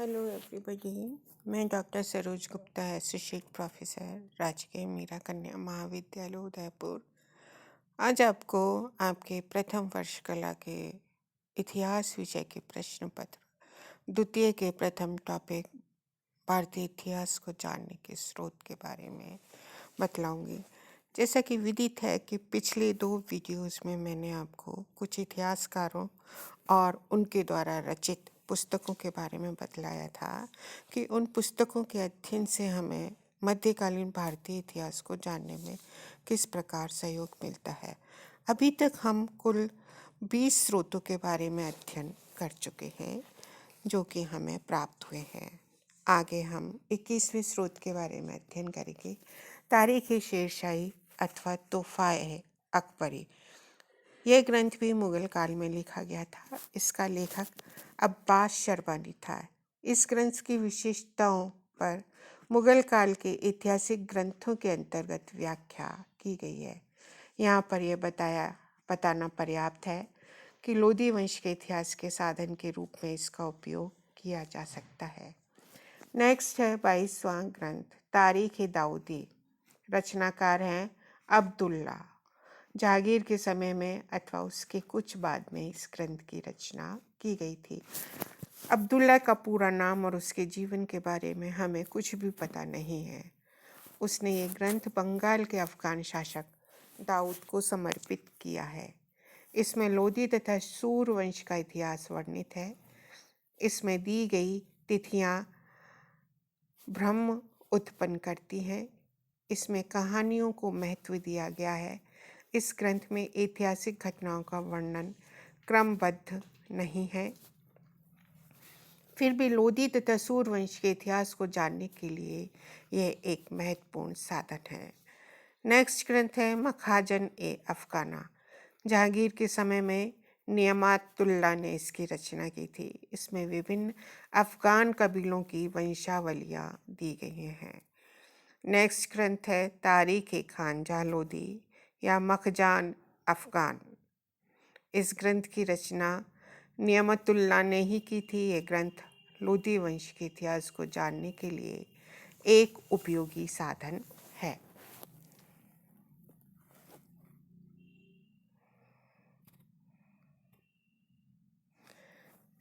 Hello everybody. मैं doctor Saroj Gupta, associate professor, राजकीय मीरा कन्या महाविद्यालय उदयपुर। आज आपको आपके प्रथम वर्ष कला के इतिहास विषय के प्रश्न पत्र द्वितीय के प्रथम टॉपिक भारतीय इतिहास को जानने के स्रोत के बारे में बतलाऊंगी। जैसा कि विदित है कि पिछले 2 वीडियोस में मैंने आपको कुछ इतिहासकारों और उनके द्वारा रचित पुस्तकों के बारे में बतलाया था कि उन पुस्तकों के अध्ययन से हमें मध्यकालीन भारतीय इतिहास को जानने में किस प्रकार सहयोग मिलता है। अभी तक हम कुल 20 स्रोतों के बारे में अध्ययन कर चुके हैं जो कि हमें प्राप्त हुए हैं। आगे हम 21वें स्रोत के बारे में अध्ययन करेंगे, तारीख़ शेरशाही अथवा तोहफ़ा अकबरी। यह ग्रंथ भी मुगल काल में लिखा गया था। इसका लेखक अब्बास शरवानी था। इस ग्रंथ की विशेषताओं पर मुगल काल के ऐतिहासिक ग्रंथों के अंतर्गत व्याख्या की गई है। यहाँ पर यह बताना पर्याप्त है कि लोदी वंश के इतिहास के साधन के रूप में इसका उपयोग किया जा सकता है। नेक्स्ट है 22वां ग्रंथ तारीख़ दाऊदी। रचनाकार हैं अब्दुल्ला। जहांगीर के समय में अथवा उसके कुछ बाद में इस ग्रंथ की रचना की गई थी। अब्दुल्ला का पूरा नाम और उसके जीवन के बारे में हमें कुछ भी पता नहीं है। उसने ये ग्रंथ बंगाल के अफगान शासक दाऊद को समर्पित किया है। इसमें लोदी तथा सूर वंश का इतिहास वर्णित है। इसमें दी गई तिथियां भ्रम उत्पन्न करती हैं। इसमें कहानियों को महत्व दिया गया है। इस ग्रंथ में ऐतिहासिक घटनाओं का वर्णन क्रमबद्ध नहीं है। फिर भी लोदी तथा सूरवंश के इतिहास को जानने के लिए यह एक महत्वपूर्ण साधन है। नेक्स्ट ग्रंथ है मखाजन ए अफगाना। जहांगीर के समय में नियमातुल्लाह ने इसकी रचना की थी। इसमें विभिन्न अफगान कबीलों की वंशावलियाँ दी गई हैं। नेक्स्ट ग्रंथ है तारीख़ खानजा लोदी या मखजान अफगान। इस ग्रंथ की रचना नियमतुल्लाह ने ही की थी। ये ग्रंथ लोदी वंश के इतिहास को जानने के लिए एक उपयोगी साधन है।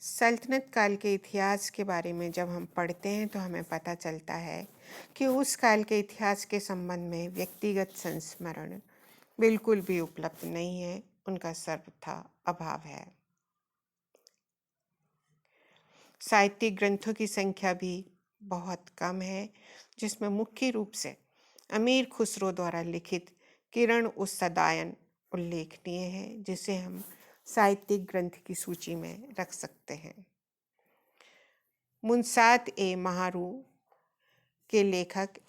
सल्तनत काल के इतिहास के बारे में जब हम पढ़ते हैं तो हमें पता चलता है कि उस काल के इतिहास के संबंध में व्यक्तिगत संस्मरण बिल्कुल भी उपलब्ध नहीं है। उनका सर्वथा अभाव है। साहित्यिक ग्रंथों की संख्या भी बहुत कम है, जिसमें मुख्य रूप से अमीर खुसरो द्वारा लिखित किरण उस्सदायन उल्लेखनीय है, जिसे हम साहित्यिक ग्रंथ की सूची में रख सकते हैं। मुंसात ए महारू के लेखक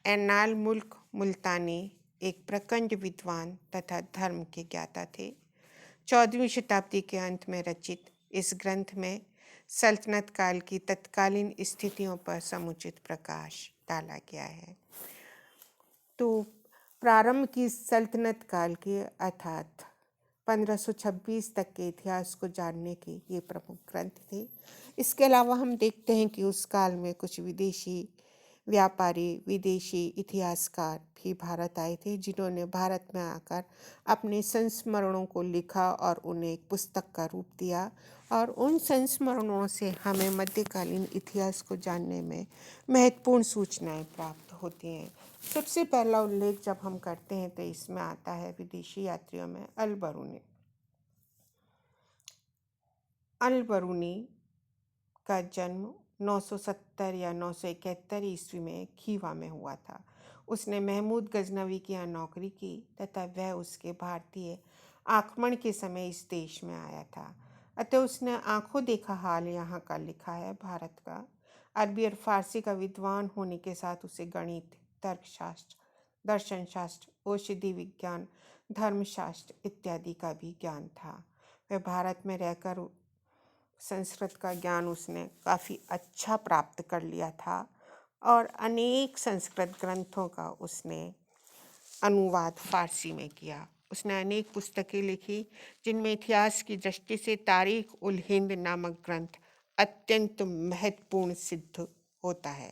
एनाल मुल्क मुल्तानी एक प्रकंड विद्वान तथा धर्म के ज्ञाता थे। 14वीं शताब्दी के अंत में रचित इस ग्रंथ में सल्तनत काल की तत्कालीन स्थितियों पर समुचित प्रकाश डाला गया है। तो प्रारंभ की सल्तनत काल के अर्थात 1526 तक के इतिहास को जानने के ये प्रमुख ग्रंथ थे। इसके अलावा हम देखते हैं कि उस काल में कुछ विदेशी व्यापारी, विदेशी इतिहासकार भी भारत आए थे, जिन्होंने भारत में आकर अपने संस्मरणों को लिखा और उन्हें एक पुस्तक का रूप दिया। और उन संस्मरणों से हमें मध्यकालीन इतिहास को जानने में महत्वपूर्ण सूचनाएं प्राप्त होती हैं। सबसे पहला उल्लेख जब हम करते हैं तो इसमें आता है विदेशी यात्रियों में अल बरूनी का जन्म 970 या 971 ईस्वी में खीवा में हुआ था। उसने महमूद गजनवी के यहाँ नौकरी की तथा वह उसके भारतीय आक्रमण के समय इस देश में आया था। अतः उसने आंखों देखा हाल यहाँ का लिखा है भारत का। अरबी और फारसी का विद्वान होने के साथ उसे गणित, तर्कशास्त्र, दर्शन शास्त्र, औषधि विज्ञान, धर्मशास्त्र इत्यादि का भी ज्ञान था। वह भारत में रहकर संस्कृत का ज्ञान उसने काफ़ी अच्छा प्राप्त कर लिया था और अनेक संस्कृत ग्रंथों का उसने अनुवाद फारसी में किया। उसने अनेक पुस्तकें लिखी, जिनमें इतिहास की दृष्टि से तारीख़ उल हिंद नामक ग्रंथ अत्यंत महत्वपूर्ण सिद्ध होता है।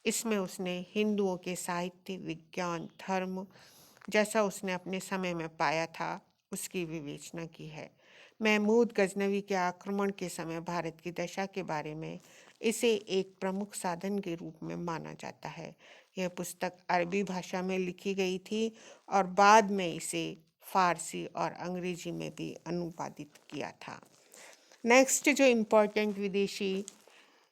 इसमें उसने हिंदुओं के साहित्य, विज्ञान, धर्म जैसा उसने अपने समय में पाया था, उसकी विवेचना की है। महमूद गजनवी के आक्रमण के समय भारत की दशा के बारे में इसे एक प्रमुख साधन के रूप में माना जाता है। यह पुस्तक अरबी भाषा में लिखी गई थी और बाद में इसे फारसी और अंग्रेजी में भी अनुवादित किया था। नेक्स्ट जो इम्पोर्टेंट विदेशी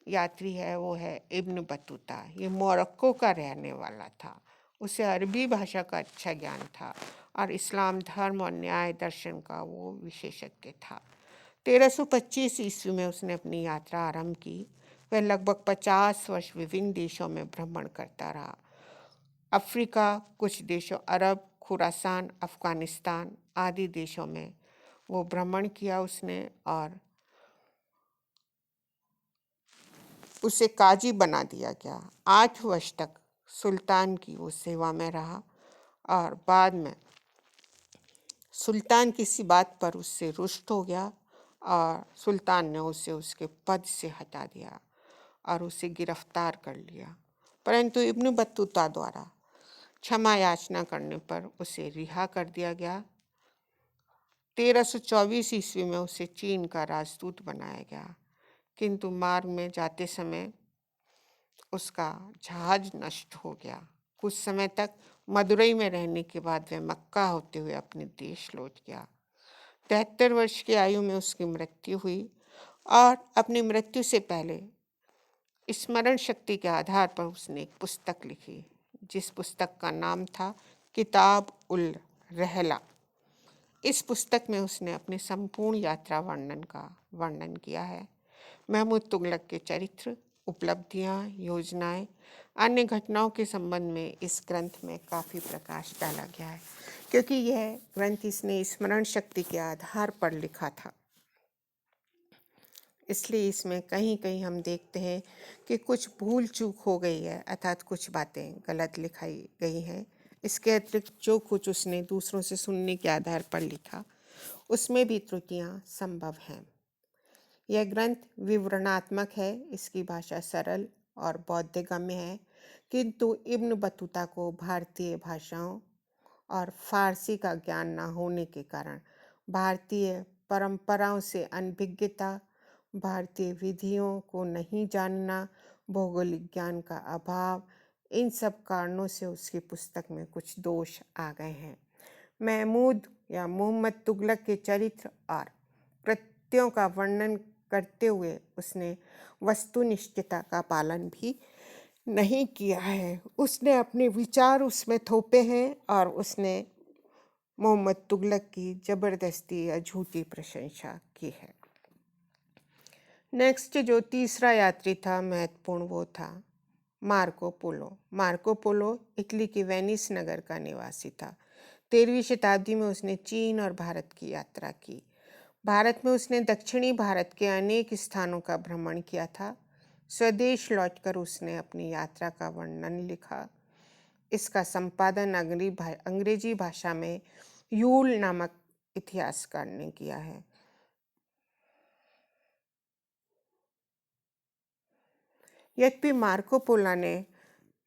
यात्री है वो है इब्न बतूता। ये मोरक्को का रहने वाला था। उसे अरबी भाषा का अच्छा ज्ञान था और इस्लाम धर्म और न्याय दर्शन का वो विशेषज्ञ था। 1325 ईस्वी में उसने अपनी यात्रा आरंभ की। वह लगभग 50 वर्ष विभिन्न देशों में भ्रमण करता रहा। अफ्रीका, कुछ देशों अरब, खुरासान, अफगानिस्तान आदि देशों में वो भ्रमण किया उसने और उसे काजी बना दिया गया। 8 वर्ष तक सुल्तान की वो सेवा में रहा और बाद में सुल्तान किसी बात पर उससे रुष्ट हो गया और सुल्तान ने उसे उसके पद से हटा दिया और उसे गिरफ्तार कर लिया। परंतु इब्न बतूता द्वारा क्षमा याचना करने पर उसे रिहा कर दिया गया। 1324 ईस्वी में उसे चीन का राजदूत बनाया गया, किंतु मार्ग में जाते समय उसका जहाज नष्ट हो गया। कुछ समय तक मदुरई में रहने के बाद वह मक्का होते हुए अपने देश लौट गया। 73 वर्ष की आयु में उसकी मृत्यु हुई और अपनी मृत्यु से पहले स्मरण शक्ति के आधार पर उसने एक पुस्तक लिखी, जिस पुस्तक का नाम था किताब उल रहला। इस पुस्तक में उसने अपनी संपूर्ण यात्रा वर्णन किया है। महमूद तुगलक के चरित्र, उपलब्धियां, योजनाएं, अन्य घटनाओं के संबंध में इस ग्रंथ में काफ़ी प्रकाश डाला गया है, क्योंकि यह ग्रंथ इसने स्मरण शक्ति के आधार पर लिखा था। इसलिए इसमें कहीं कहीं हम देखते हैं कि कुछ भूल चूक हो गई है, अर्थात कुछ बातें गलत लिखाई गई हैं। इसके अतिरिक्त जो कुछ उसने दूसरों से सुनने के आधार पर लिखा, उसमें भी त्रुटियां संभव हैं। यह ग्रंथ विवरणात्मक है, इसकी भाषा सरल और बोधगम्य है, किंतु इब्न बतूता को भारतीय भाषाओं और फारसी का ज्ञान न होने के कारण भारतीय परंपराओं से अनभिज्ञता, भारतीय विधियों को नहीं जानना, भौगोलिक ज्ञान का अभाव, इन सब कारणों से उसकी पुस्तक में कुछ दोष आ गए हैं। महमूद या मोहम्मद तुगलक के चरित्र और कृत्यों का वर्णन करते हुए उसने वस्तुनिष्ठता का पालन भी नहीं किया है। उसने अपने विचार उसमें थोपे हैं और उसने मोहम्मद तुगलक की जबरदस्ती या झूठी प्रशंसा की है। नेक्स्ट जो तीसरा यात्री था महत्वपूर्ण, वो था Marco Polo. Marco Polo Italy के वेनिस नगर का निवासी था। 13वीं शताब्दी में उसने चीन और भारत की यात्रा की। भारत में उसने दक्षिणी भारत के अनेक स्थानों का भ्रमण किया था। स्वदेश लौटकर उसने अपनी यात्रा का वर्णन लिखा। इसका संपादन अंग्रेजी भाषा में यूल नामक इतिहासकार ने किया है। यद्यपि मार्को पोलो ने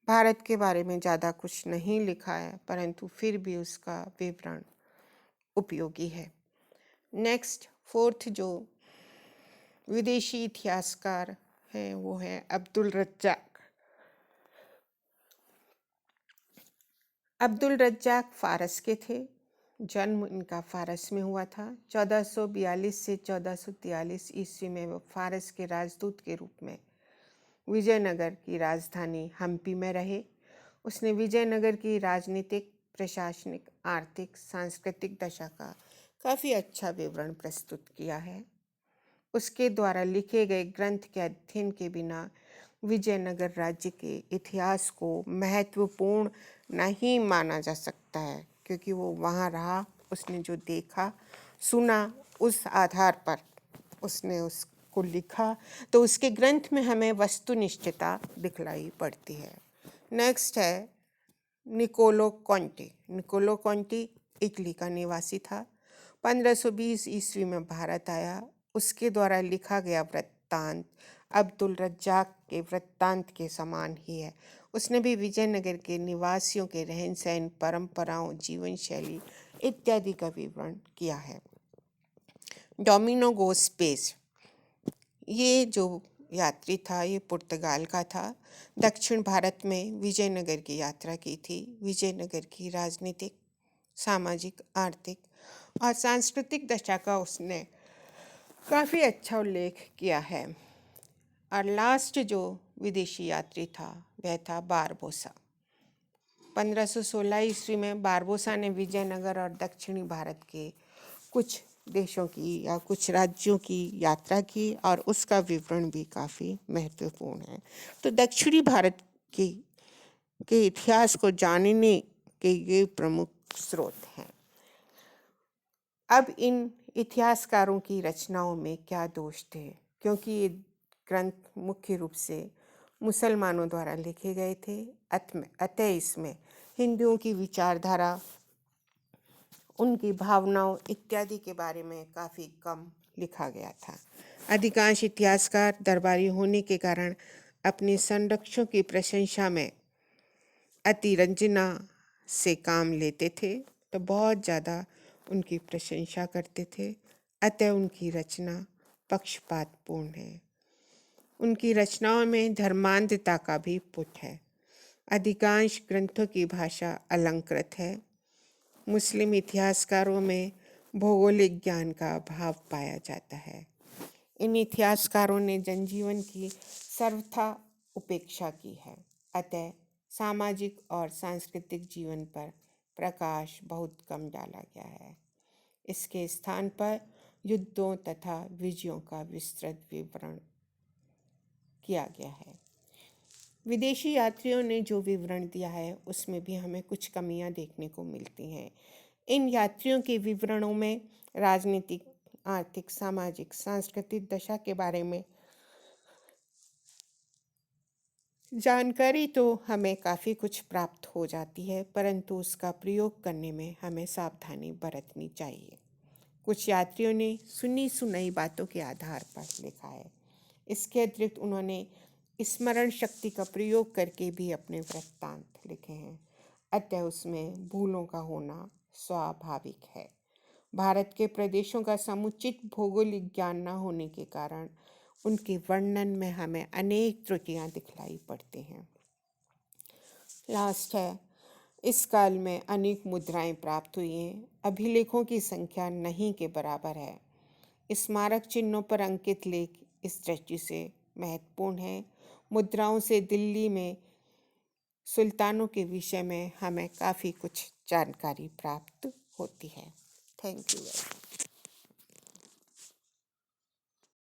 भारत के बारे में ज़्यादा कुछ नहीं लिखा है, परंतु फिर भी उसका विवरण उपयोगी है। नेक्स्ट फोर्थ जो विदेशी इतिहासकार हैं वो है अब्दुल रज्जाक। अब्दुल रज्जाक फारस के थे। जन्म इनका फारस में हुआ था। 1442 से 1443 ईस्वी में वो फारस के राजदूत के रूप में विजयनगर की राजधानी हम्पी में रहे। उसने विजयनगर की राजनीतिक, प्रशासनिक, आर्थिक, सांस्कृतिक दशा का काफ़ी अच्छा विवरण प्रस्तुत किया है। उसके द्वारा लिखे गए ग्रंथ के अध्ययन के बिना विजयनगर राज्य के इतिहास को महत्वपूर्ण नहीं माना जा सकता है, क्योंकि वो वहाँ रहा, उसने जो देखा सुना उस आधार पर उसने उसको लिखा, तो उसके ग्रंथ में हमें वस्तुनिष्ठता दिखलाई पड़ती है। नेक्स्ट है निकोलो कॉन्टी। निकोलो कॉन्टी इटली का निवासी था। 1520 ईस्वी में भारत आया। उसके द्वारा लिखा गया वृत्तांत अब्दुल रज्जाक के वृत्तांत के समान ही है। उसने भी विजयनगर के निवासियों के रहन सहन, परंपराओं, जीवन शैली इत्यादि का विवरण किया है। डोमिनो गो स्पेस, ये जो यात्री था ये पुर्तगाल का था। दक्षिण भारत में विजयनगर की यात्रा की थी। विजयनगर की राजनीतिक, सामाजिक, आर्थिक और सांस्कृतिक दशा का उसने काफ़ी अच्छा उल्लेख किया है। और लास्ट जो विदेशी यात्री था वह था बारबोसा। 1516 ईस्वी में बारबोसा ने विजयनगर और दक्षिणी भारत के कुछ देशों की या कुछ राज्यों की यात्रा की और उसका विवरण भी काफ़ी महत्वपूर्ण है। तो दक्षिणी भारत के इतिहास को जानने के ये प्रमुख स्रोत हैं। अब इन इतिहासकारों की रचनाओं में क्या दोष थे, क्योंकि ये ग्रंथ मुख्य रूप से मुसलमानों द्वारा लिखे गए थे, अतः इसमें हिंदुओं की विचारधारा, उनकी भावनाओं इत्यादि के बारे में काफ़ी कम लिखा गया था। अधिकांश इतिहासकार दरबारी होने के कारण अपने संरक्षकों की प्रशंसा में अतिरंजना से काम लेते थे, तो बहुत ज़्यादा उनकी प्रशंसा करते थे। अतः उनकी रचना पक्षपातपूर्ण है। उनकी रचनाओं में धर्मांधता का भी पुट है। अधिकांश ग्रंथों की भाषा अलंकृत है। मुस्लिम इतिहासकारों में भौगोलिक ज्ञान का अभाव पाया जाता है। इन इतिहासकारों ने जनजीवन की सर्वथा उपेक्षा की है। अतः सामाजिक और सांस्कृतिक जीवन पर प्रकाश बहुत कम डाला गया है। इसके स्थान पर युद्धों तथा विजयों का विस्तृत विवरण किया गया है। विदेशी यात्रियों ने जो विवरण दिया है उसमें भी हमें कुछ कमियां देखने को मिलती हैं। इन यात्रियों के विवरणों में राजनीतिक, आर्थिक, सामाजिक, सांस्कृतिक दशा के बारे में जानकारी तो हमें काफ़ी कुछ प्राप्त हो जाती है, परंतु उसका प्रयोग करने में हमें सावधानी बरतनी चाहिए। कुछ यात्रियों ने सुनी सुनाई बातों के आधार पर लिखा है। इसके अतिरिक्त उन्होंने स्मरण शक्ति का प्रयोग करके भी अपने वृत्तांत लिखे हैं, अतः उसमें भूलों का होना स्वाभाविक है। भारत के प्रदेशों का समुचित भौगोलिक ज्ञान न होने के कारण उनके वर्णन में हमें अनेक त्रुटियां दिखलाई पड़ती हैं। लास्ट है, इस काल में अनेक मुद्राएं प्राप्त हुई हैं। अभिलेखों की संख्या नहीं के बराबर है। स्मारक चिन्हों पर अंकित लेख इस दृष्टि से महत्वपूर्ण है। मुद्राओं से दिल्ली में सुल्तानों के विषय में हमें काफ़ी कुछ जानकारी प्राप्त होती है। Thank you.